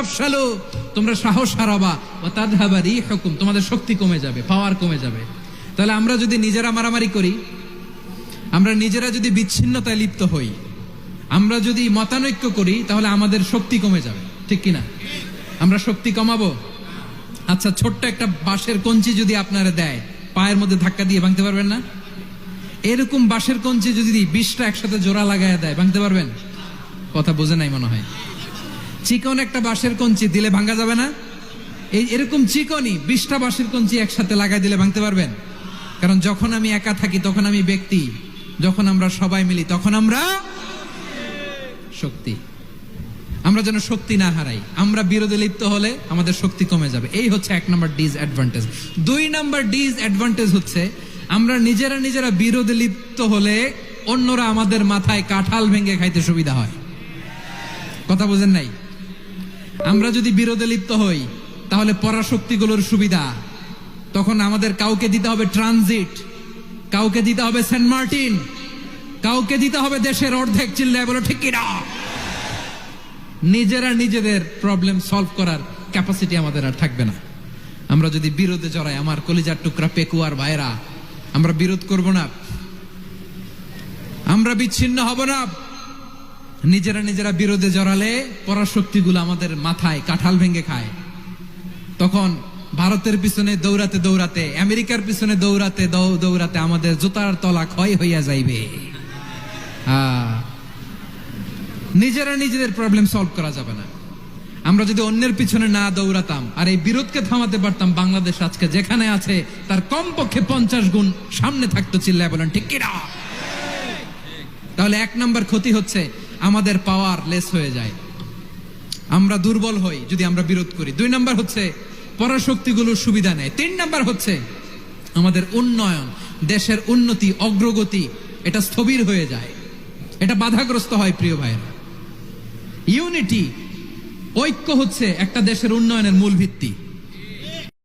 তাফশালু, তোমরা সাহস হারাবা, ওয়া তাযহাবা রিহুকুম, তোমাদের শক্তি কমে যাবে, পাওয়ার কমে যাবে। তাহলে আমরা যদি নিজেরা মারামারি করি, আমরা নিজেরা যদি বিচ্ছিন্নতায় লিপ্ত হই, আমরা যদি মতানৈক্য করি, তাহলে আমাদের শক্তি কমে যাবে, ঠিক কিনা? আমরা শক্তি কমাবো? আচ্ছা, ছোট্ট একটা বাঁশের কঞ্চি যদি আপনারা দেয়, পায়ের মধ্যে ধাক্কা দিয়ে ভাঙতে পারবেন না? এরকম বাঁশের কঞ্চি যদি 20টা একসাথে জোড়া লাগায় দেয়, ভাঙতে পারবেন? কথা বোঝে নাই মনে হয়। চিকন একটা বাঁশের কঞ্চি দিলে ভাঙা যাবে না? এরকম চিকনই 20টা বাঁশের কঞ্চি একসাথে লাগাই দিলে ভাঙতে পারবেন? কারণ যখন আমি একা থাকি তখন আমি ব্যক্তি, যখন আমরা সবাই মিলি তখন আমরা শক্তি। আমরা যেন শক্তি না হারাই। আমরা বিরোধে লিপ্ত হলে আমাদের শক্তি কমে যাবে। এই হচ্ছে 1 নম্বর ডিসঅ্যাডভান্টেজ। 2 নম্বর ডিসঅ্যাডভান্টেজ হচ্ছে আমরা নিজেরা বিরোধে লিপ্ত হলে অন্যরা আমাদের মাথায় কাঁঠাল ভেঙে খাইতে সুবিধা হয়। কথা বোঝেন নাই? আমরা যদি বিরোধে লিপ্ত হই তাহলে পরাশক্তিগুলোর সুবিধা, তখন আমাদের কাউকে দিতে হবে ট্রানজিট, কাউকে দিতে হবে সেন্ট মার্টিন, কাউকে দিতে হবে দেশের অর্ধেক। চিল্লায় বলো ঠিক কিনা? নিজেরা নিজেদের প্রবলেম সলভ করার ক্যাপাসিটি আমাদের আর থাকবে না। আমরা যদি বিরোধে জড়াই, আমার কলিজার টুকরা পেকুয়ার ভাইরা, আমরা বিরোধ করব না, আমরা বিচ্ছিন্ন হব না। নিজেরা বিরোধে জড়ালে পরাশক্তিগুলো আমাদের মাথায় কাঁঠাল ভেঙে খায়। তখন ভারতের পিছনে দৌড়াতে দৌড়াতে, আমেরিকার পিছনে দৌড়াতে দৌড়াতে আমাদের জুতার তলা ক্ষয় হইয়া যাইবে। নিজেরা নিজেদের প্রবলেম সলভ করা যাবে না। আমরা যদি অন্যের পিছনে না দৌড়াতাম আর এই বিরোধকে থামাতে পারতাম, বাংলাদেশ আজকে যেখানে আছে তার কমপক্ষে 50 গুণ সামনে থাকতো। চিল্লায় বলেন ঠিক কিনা? তাহলে 1 নম্বর ক্ষতি হচ্ছে আমাদের পাওয়ার লেস হয়ে যায়, আমরা দুর্বল হই যদি আমরা বিরোধ করি। 2 নম্বর হচ্ছে পরাশক্তিগুলোর সুবিধা নেয়। 3 নম্বর হচ্ছে আমাদের উন্নয়ন, দেশের উন্নতি, অগ্রগতি, এটা স্থবির হয়ে যায়, এটা বাধাগ্রস্ত হয়। প্রিয় ভাইরা, ইউনিটি, ঐক্য হচ্ছে একটা দেশের উন্নয়নের মূল ভিত্তি।